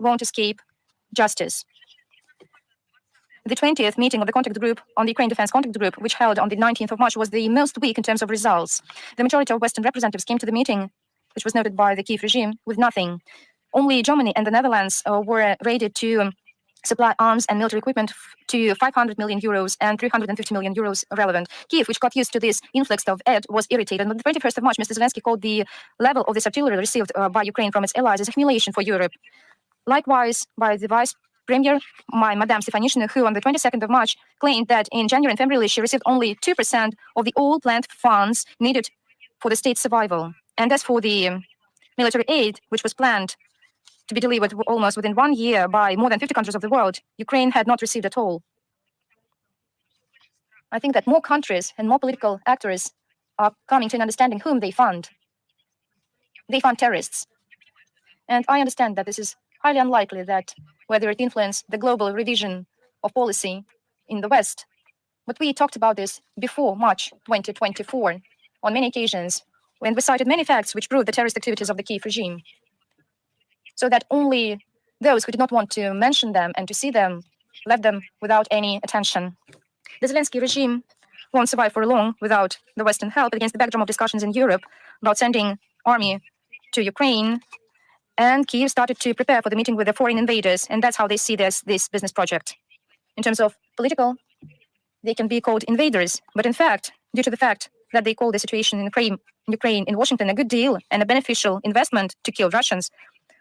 won't escape justice. The 20th meeting of the contact group on the Ukraine Defense Contact Group, which held on the 19th of March, was the most weak in terms of results. The majority of Western representatives came to the meeting, which was noted by the Kyiv regime, with nothing. Only Germany and the Netherlands were ready to supply arms and military equipment to 500 million euros and 350 million euros relevant. Kyiv, which got used to this influx of aid, was irritated. On the 21st of March, Mr. Zelensky called the level of this artillery received by Ukraine from its allies as a humiliation for Europe. Likewise, by the Vice Premier, Madame Stefanishina, who on the 22nd of March claimed that in January and February she received only 2% of the all planned funds needed for the state's survival. And as for the military aid, which was planned to be delivered almost within 1 year by more than 50 countries of the world, Ukraine had not received at all. I think that more countries and more political actors are coming to an understanding whom they fund. They fund terrorists. And I understand that this is highly unlikely that whether it influenced the global revision of policy in the West. But we talked about this before March 2024 on many occasions, when we cited many facts which prove the terrorist activities of the Kyiv regime, so that only those who did not want to mention them and to see them left them without any attention. The Zelensky regime won't survive for long without the Western help against the backdrop of discussions in Europe about sending army to Ukraine. And Kyiv started to prepare for the meeting with the foreign invaders, and that's how they see this business project. In terms of political, they can be called invaders, but in fact, due to the fact that they call the situation in Ukraine in Washington a good deal and a beneficial investment to kill Russians,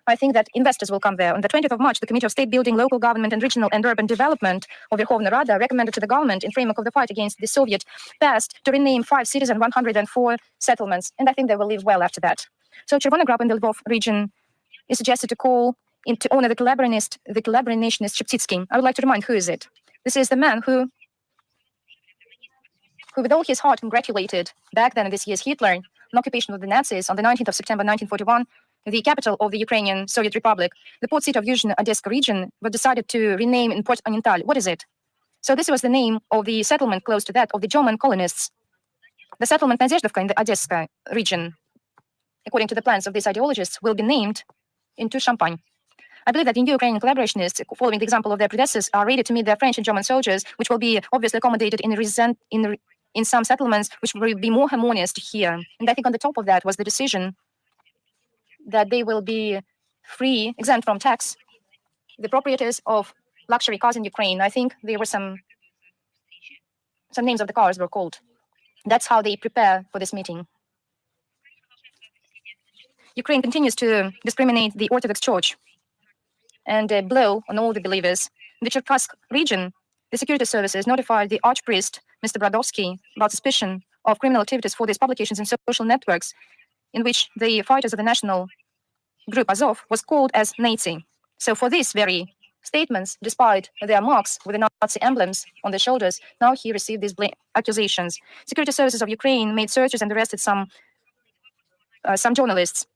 I think that investors will come there. On the 20th of March, the Committee of State Building, Local Government and Regional and Urban Development of Verkhovna Rada recommended to the government in framework of the fight against the Soviet past to rename 5 cities and 104 settlements, and I think they will live well after that. So Chervona Grab in the Lvov region is suggested to call to honor the collaborationist Sheptitsky. I would like to remind who is it. This is the man who with all his heart congratulated back then in this year's Hitler an occupation of the Nazis on the 19th of September 1941, the capital of the Ukrainian Soviet Republic. The port city of Yuzhny Odessa region was decided to rename in Port Anital. What is it? So this was the name of the settlement close to that of the German colonists. The settlement Nadezdovka in the Odessa region, according to the plans of these ideologists, will be named into Champagne. I believe that the new Ukrainian collaborationists, following the example of their predecessors, are ready to meet their French and German soldiers, which will be obviously accommodated in some settlements, which will be more harmonious to here. And I think on the top of that was the decision that they will be free, exempt from tax, the proprietors of luxury cars in Ukraine. I think there were some names of the cars were called. That's how they prepare for this meeting. Ukraine continues to discriminate the Orthodox Church and blow on all the believers. In the Cherkassk region, the security services notified the archpriest, Mr. Bradovsky, about suspicion of criminal activities for these publications and social networks, in which the fighters of the national group Azov was called as Nazi. So for these very statements, despite their marks with the Nazi emblems on their shoulders, now he received these accusations. Security services of Ukraine made searches and arrested some journalists.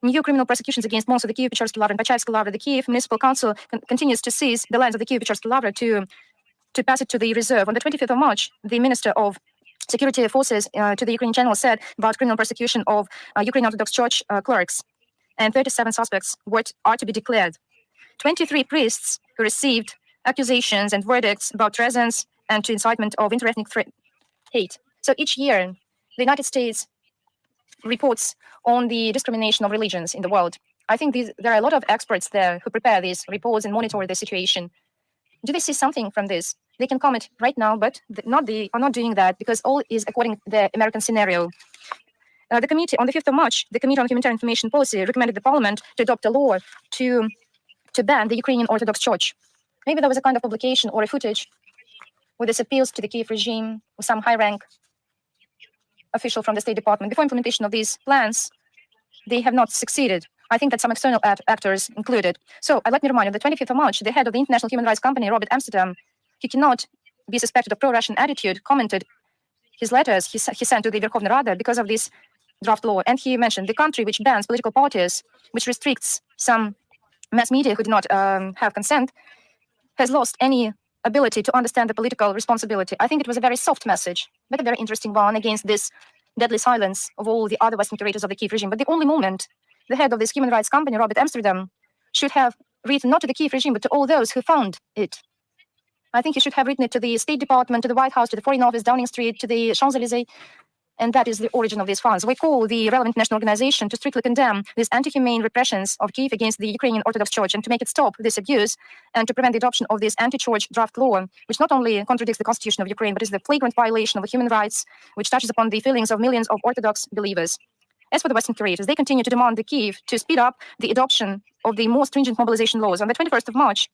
New criminal prosecutions against most of the Kyiv-Pechersky Lavra and Pachaevsky Lavra. The Kyiv Municipal Council continues to seize the lands of the Kyiv-Pechersky Lavra to pass it to the reserve. On the 25th of March, the Minister of Security Forces to the Ukrainian channel said about criminal prosecution of Ukrainian Orthodox Church clerics, and 37 suspects are to be declared. 23 priests who received accusations and verdicts about treasons and to incitement of interethnic hate. So each year, the United States reports on the discrimination of religions in the world. I think there are a lot of experts there who prepare these reports and monitor the situation. Do they see something from this? They can comment right now, but they are not doing that because all is according to the American scenario. The committee on the 5th of March, the Committee on Humanitarian Information Policy recommended the Parliament to adopt a law to ban the Ukrainian Orthodox Church. Maybe there was a kind of publication or a footage with this appeals to the Kyiv regime or some high-rank official from the State Department. Before implementation of these plans, they have not succeeded. I think that some external actors included. So I'd like to remind you, on the 25th of March, the head of the international human rights company, Robert Amsterdam, he cannot be suspected of pro-Russian attitude, commented his letters he sent to the Verkhovna Rada because of this draft law. And he mentioned the country which bans political parties, which restricts some mass media who do not have consent, has lost any ability to understand the political responsibility. I think it was a very soft message, but a very interesting one against this deadly silence of all the other Western curators of the Kyiv regime. But the only moment the head of this human rights company, Robert Amsterdam, should have written not to the Kiev regime, but to all those who found it. I think you should have written it to the State Department, to the White House, to the Foreign Office, Downing Street, to the Champs-Élysées. And that is the origin of these funds. We call the relevant international organization to strictly condemn these anti-humane repressions of Kiev against the Ukrainian Orthodox Church and to make it stop this abuse and to prevent the adoption of this anti-church draft law, which not only contradicts the constitution of Ukraine, but is the flagrant violation of human rights, which touches upon the feelings of millions of Orthodox believers. As for the Western curators, they continue to demand the Kiev to speed up the adoption of the more stringent mobilization laws. On the 21st of March,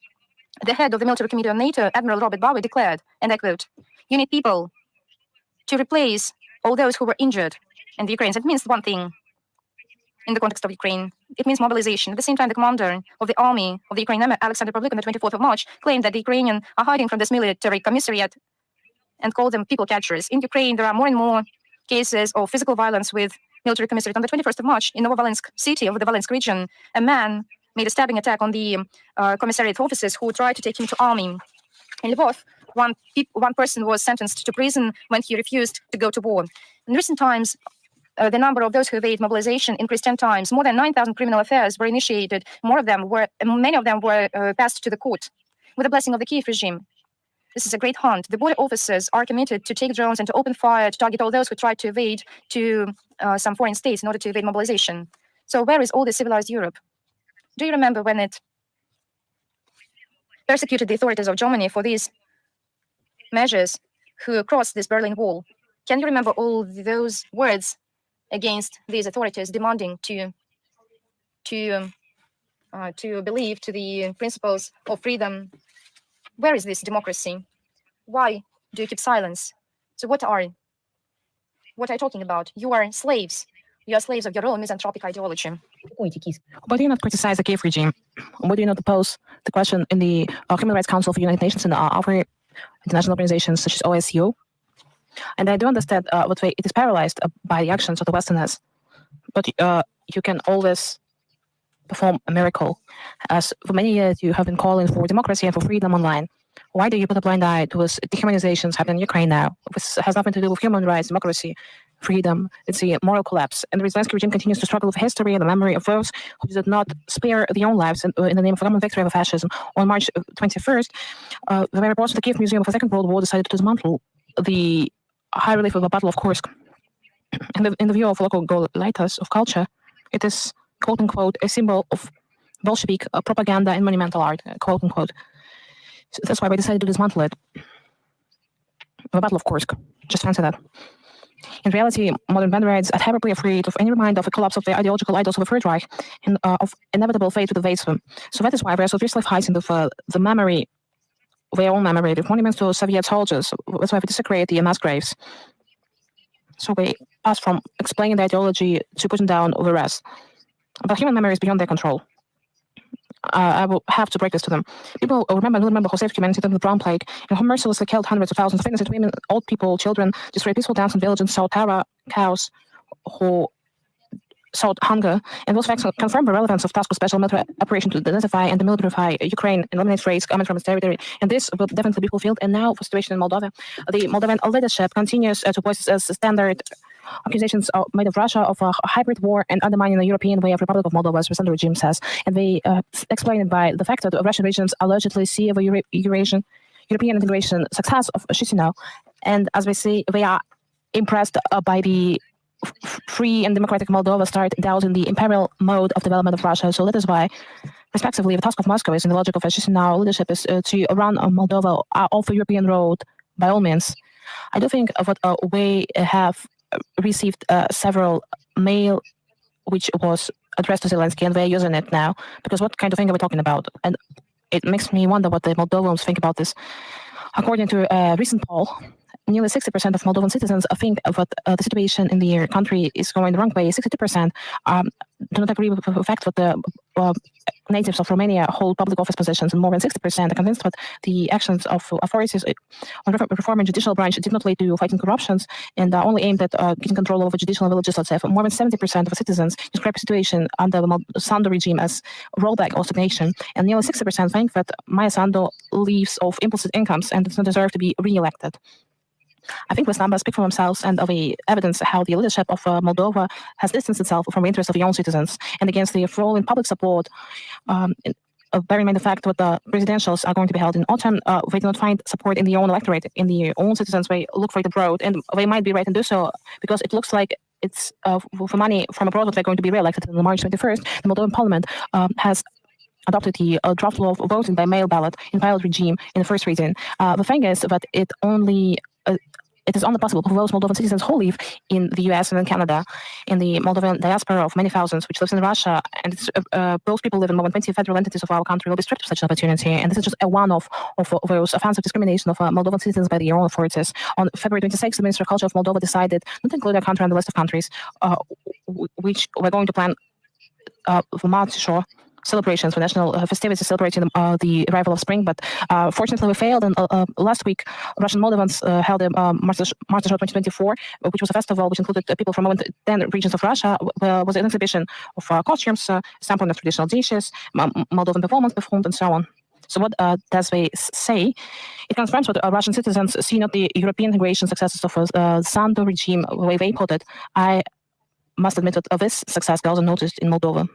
the head of the military committee of NATO, Admiral Robert Bowie, declared, and I quote, "You need people to replace all those who were injured in the Ukraine." It means one thing in the context of Ukraine. It means mobilization. At the same time, the commander of the army of the Ukraine, Alexander Pavlik, on the 24th of March, claimed that the Ukrainians are hiding from this military commissariat and called them people catchers. In Ukraine, there are more and more cases of physical violence with military commissariat. On the 21st of March, in Novovolinsk city of the Volinsk region, a man made a stabbing attack on the commissariat officers who tried to take him to army. In Lvov, one person was sentenced to prison when he refused to go to war. In recent times, the number of those who evade mobilization increased 10 times. More than 9,000 criminal affairs were initiated. Many of them were passed to the court with the blessing of the Kiev regime. This is a great hunt. The border officers are committed to take drones and to open fire to target all those who try to evade to some foreign states in order to evade mobilization. So where is all the civilized Europe? Do you remember when it persecuted the authorities of Germany for these measures who crossed this Berlin Wall? Can you remember all those words against these authorities demanding to believe to the principles of freedom? Where is this democracy? Why do you keep silence? So what are you talking about? You are slaves. You are slaves of your own misanthropic ideology. Why do you not criticize the Kiev regime? Why do you not oppose the question in the Human Rights Council of the United Nations and other international organizations such as OSU? And I do understand it is paralyzed by the actions of the Westerners, but you can always perform a miracle. As for many years you have been calling for democracy and for freedom online. Why do you put a blind eye towards dehumanizations happening in Ukraine now? This has nothing to do with human rights, democracy, freedom. It's a moral collapse. And the Zelensky regime continues to struggle with history and the memory of those who did not spare their own lives in the name of a common victory over fascism. On March 21st, the very reports of the Kiev Museum of the Second World War decided to dismantle the high relief of the Battle of Kursk. In the view of local Goliaths of culture, it is, quote unquote, a symbol of Bolshevik propaganda and monumental art, quote unquote. So that's why we decided to dismantle it. The Battle of Kursk. Just fancy that. In reality, modern bandits are terribly afraid of any reminder of the collapse of the ideological idols of the Third Reich and of inevitable fate to the waste them. So that is why we are so fiercely fighting with the memory, their own memory, with monuments to Soviet soldiers. That's why we desecrate the mass graves. So we pass from explaining the ideology to putting down the rest. But human memory is beyond their control. I will have to break this to them. People remember who saved humanity from the brown plague and who mercilessly killed hundreds of thousands of innocent women, old people, children, destroyed peaceful towns and villages, and sowed terror, cows, who sowed hunger. And those facts confirm the relevance of task of special military operation to identify and demilitarize Ukraine and eliminate race coming from its territory. And this will definitely be fulfilled. And now, for the situation in Moldova, the Moldovan leadership continues to voice as standard accusations made of Russia of a hybrid war and undermining the European way of Republic of Moldova, as the regime says. And they explain it by the fact that Russian regions allegedly see the European integration success of Chisinau. And as we see, they are impressed by the free and democratic Moldova start doubting the imperial mode of development of Russia. So that is why, respectively, the task of Moscow is in the logic of Chisinau leadership is to run Moldova off the European road by all means. I do think that we have received several mail which was addressed to Zelensky, and they're using it now, because what kind of thing are we talking about? And it makes me wonder what the Moldovans think about this. According to a recent poll, nearly 60% of Moldovan citizens think that the situation in their country is going the wrong way. 62% do not agree with the fact that the natives of Romania hold public office positions, and more than 60% are convinced that the actions of authorities on reforming judicial branch did not lead to fighting corruptions and are only aimed at getting control over judicial and legislative. More than 70% of the citizens describe the situation under the Sandu regime as rollback or stagnation, and nearly 60% think that Maya Sandu lives off implicit incomes and does not deserve to be re-elected. I think these numbers speak for themselves and of the evidence how the leadership of Moldova has distanced itself from the interests of young citizens and against the falling public support bear in mind the fact that the presidentials are going to be held in autumn, they do not find support in their own electorate, in their own citizens. They look for it abroad, and they might be right and do so because it looks like it's for money from abroad that they're going to be re-elected on March 21st. The Moldovan parliament has adopted the draft law of voting by mail ballot in pilot regime in the first reading. The thing is that it is only possible for those Moldovan citizens who live in the US and in Canada, in the Moldovan diaspora of many thousands, which lives in Russia, and those people live in more than 20 federal entities of our country will be stripped of such an opportunity. And this is just a one-off of those offensive discrimination of Moldovan citizens by their own authorities. On February 26th, the Minister of Culture of Moldova decided not to include our country on the list of countries which we're going to plan for March shore celebrations, for national festivities celebrating the arrival of spring, but fortunately we failed. And last week, Russian Moldovans held a March Show 2024, which was a festival which included people from more than 10 regions of Russia. Was an exhibition of costumes, sampling of traditional dishes, Moldovan performance performed, and so on. So what does they say? It confirms what Russian citizens see not the European integration successes of Sandu regime, the way they put it. I must admit that this success goes unnoticed in Moldova.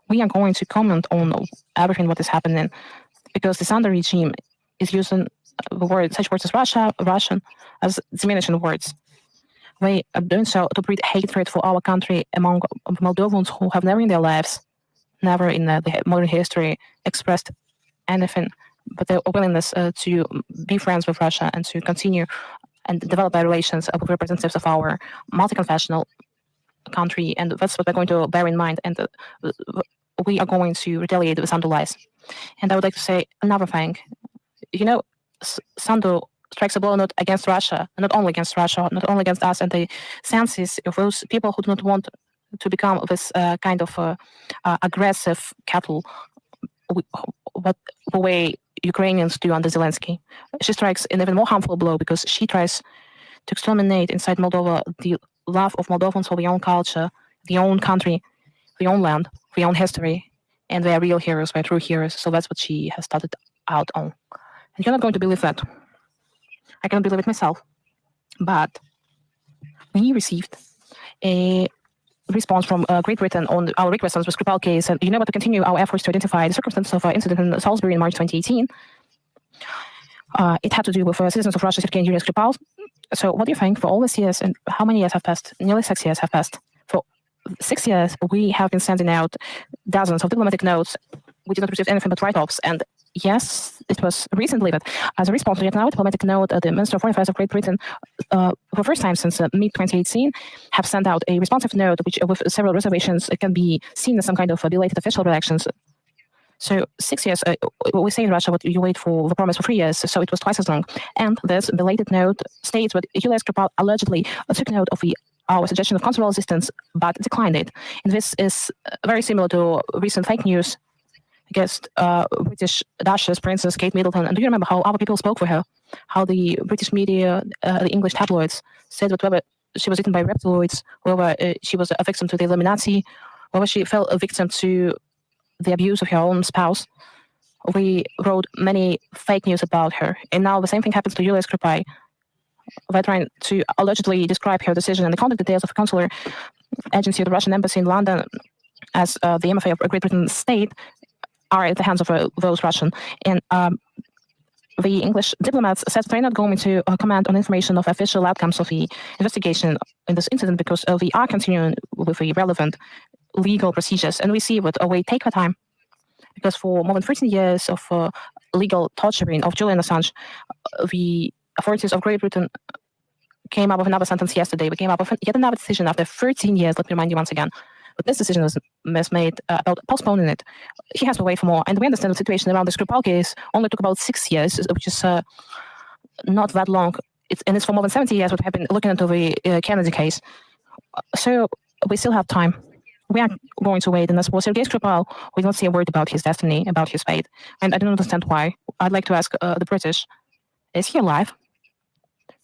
We are going to comment on everything what is happening because the Sandu regime is using such words as Russian as diminishing words. They are doing so to breed hatred for our country among Moldovans who have never in their lives, never in the modern history, expressed anything but their willingness to be friends with Russia and to continue and develop their relations with representatives of our multi-confessional country. And that's what we're going to bear in mind. And we are going to retaliate with Sandu lies. And I would like to say another thing. You know, Sandu strikes a blow not against Russia, not only against Russia, not only against us and the senses of those people who do not want to become this kind of aggressive cattle, but the way Ukrainians do under Zelensky. She strikes an even more harmful blow because she tries to exterminate inside Moldova the love of Moldovans for their own culture, their own country, their own land, their own history, and they are real heroes, they are true heroes. So that's what she has started out on. And you're not going to believe that. I cannot believe it myself. But we received a response from Great Britain on our request on the Skripal case. And you know what, to continue our efforts to identify the circumstances of our incident in Salisbury in March 2018. It had to do with citizens of Russia, Sergei and Yulia Skripal. So what do you think for all these years, and how many years have passed? Nearly 6 years have passed. For 6 years, we have been sending out dozens of diplomatic notes. We did not receive anything but write-offs. And yes, it was recently that as a response to yet another diplomatic note, the Minister of Foreign Affairs of Great Britain, for the first time since mid-2018, have sent out a responsive note, which with several reservations can be seen as some kind of belated official reactions. So 6 years, we say in Russia, what you wait for the promise for 3 years, so it was twice as long. And this belated note states that Yulia Skripal allegedly took note of our suggestion of consular assistance, but declined it. And this is very similar to recent fake news against British Duchess, Princess Kate Middleton. And do you remember how other people spoke for her? How the British media, the English tabloids, said that whether she was eaten by reptiloids, whether she was a victim to the Illuminati, whether she fell a victim to the abuse of her own spouse. We wrote many fake news about her. And now the same thing happens to Yulia Skripal. They're trying to allegedly describe her decision and the contact details of a consular agency of the Russian embassy in London as the MFA of Great Britain state are at the hands of those Russian. And the English diplomats said they're not going to comment on information of official outcomes of the investigation in this incident because we are continuing with the relevant legal procedures. And we see what we take our time because for more than 13 years of legal torturing of Julian Assange, the authorities of Great Britain came up with another sentence yesterday. We came up with yet another decision after 13 years. Let me remind you once again. But this decision was made about postponing it. He has to wait for more. And we understand the situation around the Skripal case only took about 6 years, which is not that long. It's for more than 70 years what have been looking into the Kennedy case. So we still have time. We are going to wait. And as for Sergei Skripal, we don't see a word about his destiny, about his fate. And I don't understand why. I'd like to ask the British, is he alive?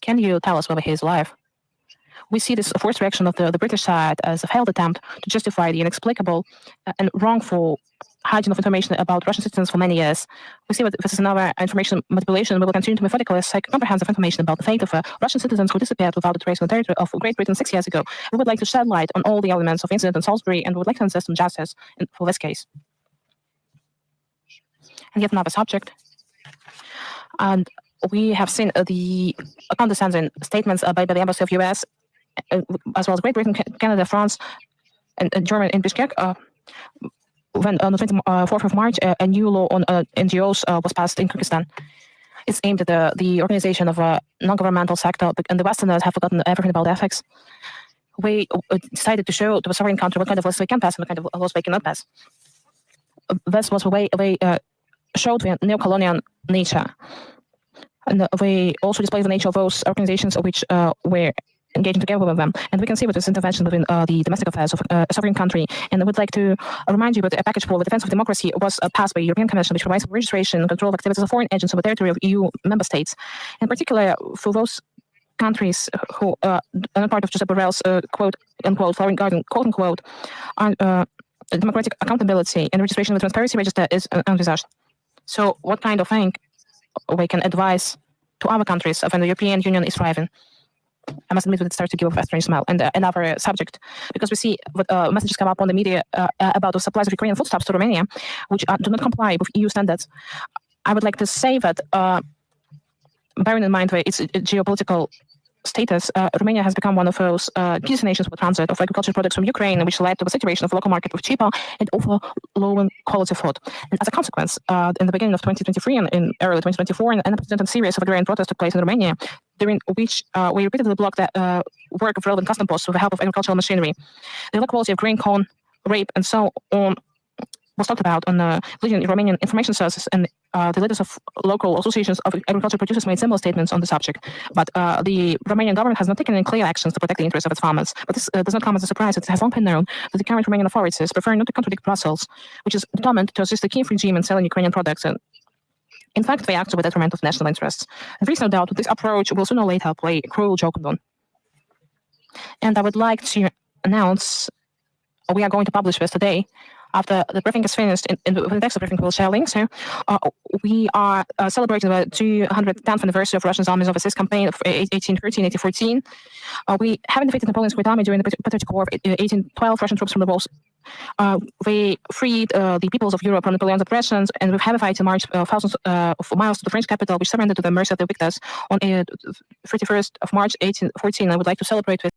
Can you tell us whether he is alive? We see this forced reaction of the British side as a failed attempt to justify the inexplicable and wrongful hiding of information about Russian citizens for many years. We see that this is another information manipulation. We will continue to methodically seek comprehensive information about the fate of Russian citizens who disappeared without a trace on the territory of Great Britain 6 years ago. We would like to shed light on all the elements of incident in Salisbury and would like to insist on justice for this case. And yet another subject. And we have seen the condescending statements by the embassy of US, as well as Great Britain, Canada, France, and Germany in Bishkek. When on the 24th of March, a new law on NGOs was passed in Kyrgyzstan. It's aimed at the organization of a non-governmental sector, and the Westerners have forgotten everything about ethics. We decided to show to a sovereign country what kind of laws we can pass and what kind of laws we cannot pass. This was a way showed the neo-colonial nature. And we also displayed the nature of those organizations which were engaging together with them. And we can see with this intervention within the domestic affairs of a sovereign country. And I would like to remind you that a package for the defense of democracy was passed by the European Commission, which provides registration and control of activities of foreign agents on the territory of EU member states. In particular, for those countries who are not part of Josep Borrell's quote-unquote foreign garden, quote-unquote, democratic accountability and registration of the transparency register is envisaged. So what kind of thing we can advise to other countries when the European Union is thriving? I must admit that it starts to give a strange smell. And another subject, because we see what messages come up on the media about the supplies of Ukrainian foodstuffs to Romania, which do not comply with EU standards. I would like to say that, bearing in mind its geopolitical status, Romania has become one of those key destinations for transit of agricultural products from Ukraine, which led to the saturation of the local market with cheaper and over lower quality food. And as a consequence, in the beginning of 2023 and in early 2024, an unprecedented series of agrarian protests took place in Romania, during which we repeatedly blocked the work of relevant custom posts with the help of agricultural machinery. The low quality of grain, corn, rape, and so on was talked about on leading Romanian information sources, and the leaders of local associations of agricultural producers made similar statements on the subject. But the Romanian government has not taken any clear actions to protect the interests of its farmers. But this does not come as a surprise. It has long been known that the current Romanian authorities prefer not to contradict Brussels, which is determined to assist the Kiev regime in selling Ukrainian products. And in fact, they act to the detriment of national interests. And there is no doubt that this approach will sooner or later play a cruel joke on them. And I would like to announce we are going to publish this today. After the briefing is finished, in the text of the briefing, we'll share links. So, we are celebrating the 210th anniversary of Russia's Army's Overseas Campaign of 1813-1814. We haven't defeated Napoleon's Great Army during the Patriotic War of 1812. Russian troops from the walls. We freed the peoples of Europe from Napoleon's oppressions, and with heavy fighting marched thousands of miles to the French capital, which surrendered to the mercy of the victors on 31st of March 1814. I would like to celebrate with